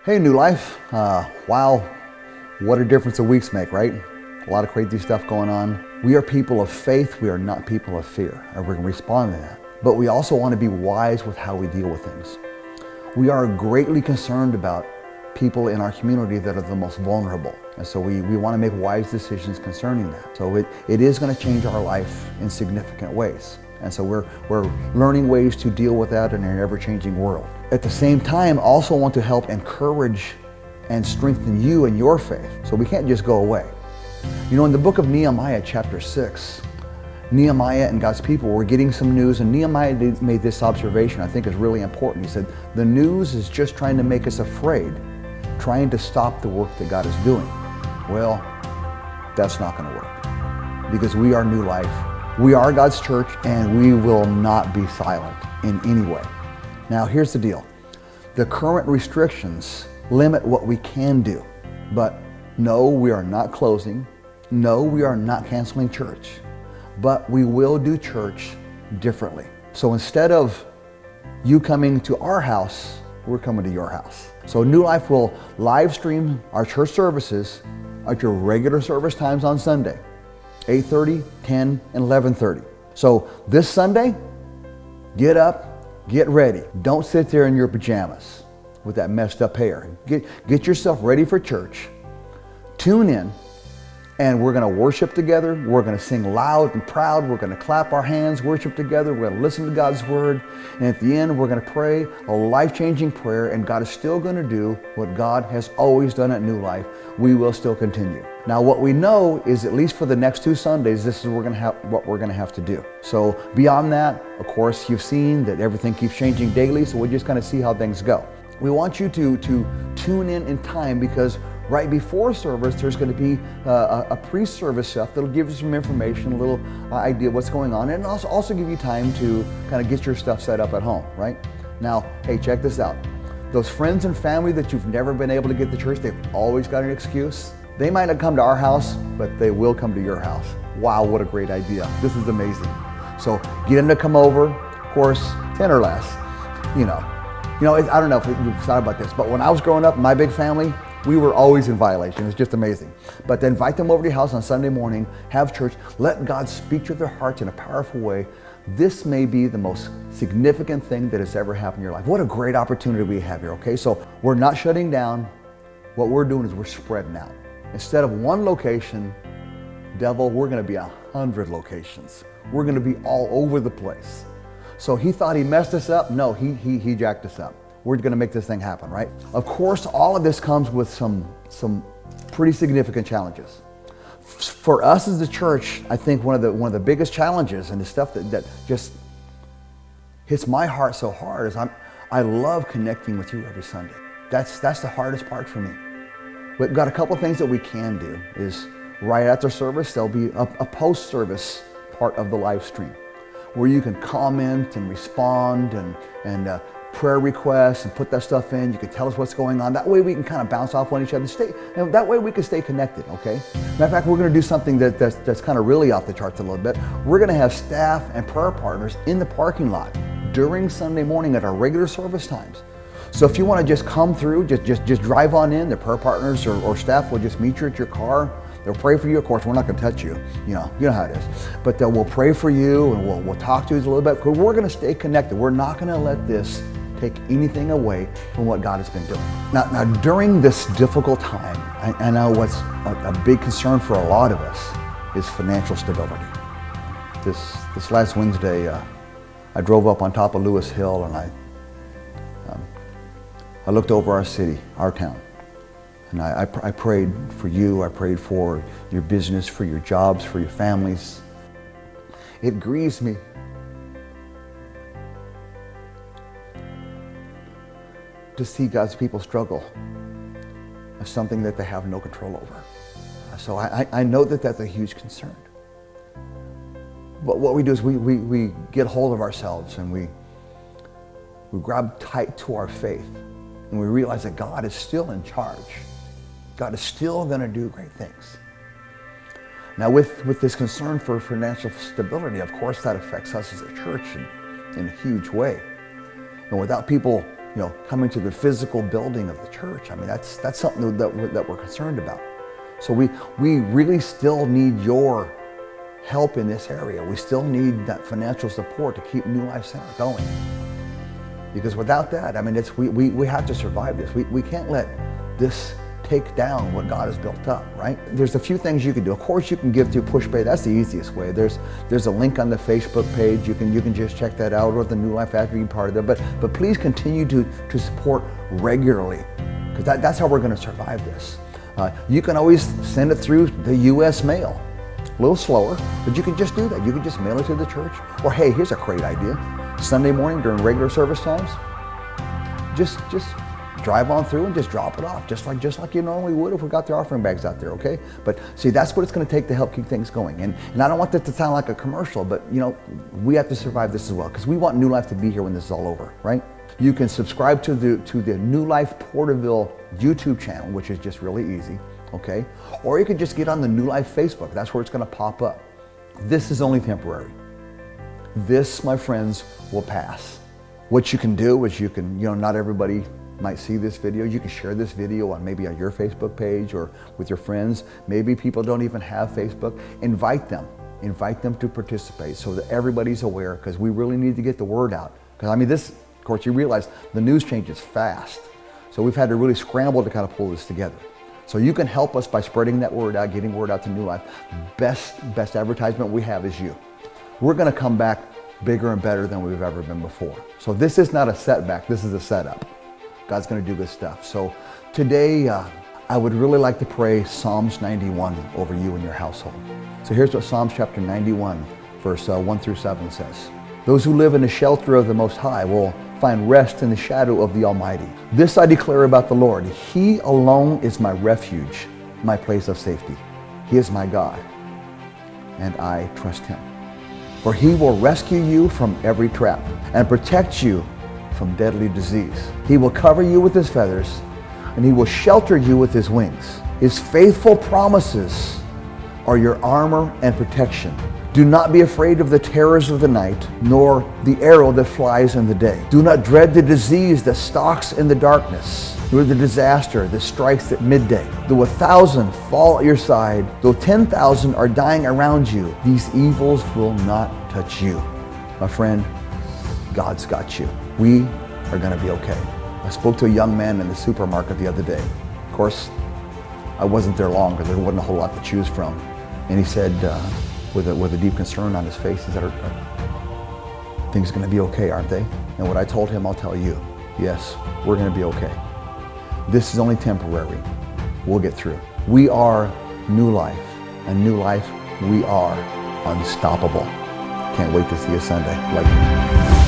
Hey, New Life. Wow, what a difference a weeks make, right? A lot of crazy stuff going on. We are people of faith. We are not people of fear, and we're going to respond to that. But we also want to be wise with how we deal with things. We are greatly concerned about people in our community that are the most vulnerable. And so we want to make wise decisions concerning that. So it is going to change our life in significant ways. And so we're learning ways to deal with that in an ever-changing world. At the same time, also want to help encourage and strengthen you in your faith. So we can't just go away. You know, in the book of Nehemiah, chapter 6, Nehemiah and God's people were getting some news, and Nehemiah made this observation I think is really important. He said, the news is just trying to make us afraid, trying to stop the work that God is doing. Well, that's not going to work, because we are New Life. We are God's church, and we will not be silent in any way. Now, here's the deal. The current restrictions limit what we can do, but no, we are not closing. No, we are not canceling church, but we will do church differently. So instead of you coming to our house, we're coming to your house. So New Life will live stream our church services at your regular service times on Sunday, 8:30, 10, and 11:30. So this Sunday, get up, get ready. Don't sit there in your pajamas with that messed up hair. Get yourself ready for church. Tune in, and we're going to worship together. We're going to sing loud and proud. We're going to clap our hands, worship together. We're going to listen to God's word. And at the end, we're going to pray a life-changing prayer, and God is still going to do what God has always done at New Life. We will still continue. Now, what we know is, at least for the next 2 Sundays, this is what we're going to have to do. So beyond that, of course, you've seen that everything keeps changing daily, so we're just going to see how things go. We want you to tune in time, because right before service, there's going to be a pre-service stuff that'll give you some information, a little idea of what's going on, and also give you time to kind of get your stuff set up at home, right? Now, hey, check this out. Those friends and family that you've never been able to get to church, they've always got an excuse. They might not come to our house, but they will come to your house. Wow, what a great idea. This is amazing. So get them to come over, of course, 10 or less. You know, I don't know if you've thought about this, but when I was growing up, my big family, we were always in violation. It's just amazing. But to invite them over to your house on Sunday morning, have church, let God speak to their hearts in a powerful way. This may be the most significant thing that has ever happened in your life. What a great opportunity we have here, okay? So we're not shutting down. What we're doing is we're spreading out. Instead of one location, devil, we're going to be 100 locations. We're going to be all over the place. So he thought he messed us up. No, he jacked us up. We're going to make this thing happen, right? Of course, all of this comes with some pretty significant challenges. For us as the church, I think one of the biggest challenges, and the stuff that just hits my heart so hard, is I love connecting with you every Sunday. That's the hardest part for me. We've got a couple things that we can do. Is right after service, there'll be a post-service part of the live stream where you can comment and respond and prayer requests and put that stuff in. You can tell us what's going on. That way we can kind of bounce off on each other and that way we can stay connected, okay? Matter of fact, we're going to do something that's kind of really off the charts a little bit. We're going to have staff and prayer partners in the parking lot during Sunday morning at our regular service times. So if you want to just come through, just drive on in. The prayer partners or staff will just meet you at your car. They'll pray for you. Of course, we're not going to touch you. You know how it is. But we'll pray for you, and we'll talk to you a little bit. Because we're going to stay connected. We're not going to let this take anything away from what God has been doing. Now during this difficult time, I know what's a big concern for a lot of us is financial stability. This last Wednesday, I drove up on top of Lewis Hill, and I looked over our city, our town, and I prayed for you. I prayed for your business, for your jobs, for your families. It grieves me to see God's people struggle of something that they have no control over. So I know that that's a huge concern. But what we do is we get hold of ourselves, and we grab tight to our faith, and we realize that God is still in charge. God is still going to do great things. Now with this concern for financial stability, of course that affects us as a church in a huge way. And without people coming to the physical building of the church. I mean, that's something that we're concerned about. So we really still need your help in this area. We still need that financial support to keep New Life Center going. Because without that, I mean, we have to survive this. We can't let this take down what God has built up, right? There's a few things you can do. Of course, you can give through PushPay. That's the easiest way. There's a link on the Facebook page. You can just check that out, or the New Life app, you can be part of it. But please continue to support regularly, because that's how we're going to survive this. You can always send it through the U.S. mail. A little slower, but you can just do that. You can just mail it to the church. Or hey, here's a great idea. Sunday morning during regular service times, just drive on through and just drop it off, just like you normally would if we got the offering bags out there, okay? But see, that's what it's going to take to help keep things going. And I don't want that to sound like a commercial, but we have to survive this as well, because we want New Life to be here when this is all over, right? You can subscribe to the New Life Porterville YouTube channel, which is just really easy, okay? Or you can just get on the New Life Facebook. That's where it's going to pop up. This is only temporary. This, my friends, will pass. What you can do is not everybody might see this video. You can share this video on your Facebook page or with your friends. Maybe people don't even have Facebook. Invite them to participate so that everybody's aware, because we really need to get the word out. Because I mean, this, of course, you realize the news changes fast. So we've had to really scramble to kind of pull this together. So you can help us by spreading that word out, getting word out to New Life. Best advertisement we have is you. We're going to come back bigger and better than we've ever been before. So this is not a setback, this is a setup. God's going to do good stuff. So today, I would really like to pray Psalms 91 over you and your household. So here's what Psalms chapter 91, verse 1 through 7 says. Those who live in the shelter of the Most High will find rest in the shadow of the Almighty. This I declare about the Lord. He alone is my refuge, my place of safety. He is my God, and I trust Him. For He will rescue you from every trap and protect you from deadly disease. He will cover you with His feathers, and He will shelter you with His wings. His faithful promises are your armor and protection. Do not be afraid of the terrors of the night, nor the arrow that flies in the day. Do not dread the disease that stalks in the darkness, nor the disaster that strikes at midday. Though 1,000 fall at your side, though 10,000 are dying around you, these evils will not touch you. My friend, God's got you. We are going to be okay. I spoke to a young man in the supermarket the other day. Of course, I wasn't there long because there wasn't a whole lot to choose from. And he said, with a deep concern on his face, he said, "Are things going to be okay, aren't they?" And what I told him, I'll tell you. Yes, we're going to be okay. This is only temporary. We'll get through. We are New Life, and New Life, we are unstoppable. Can't wait to see you Sunday. Love you.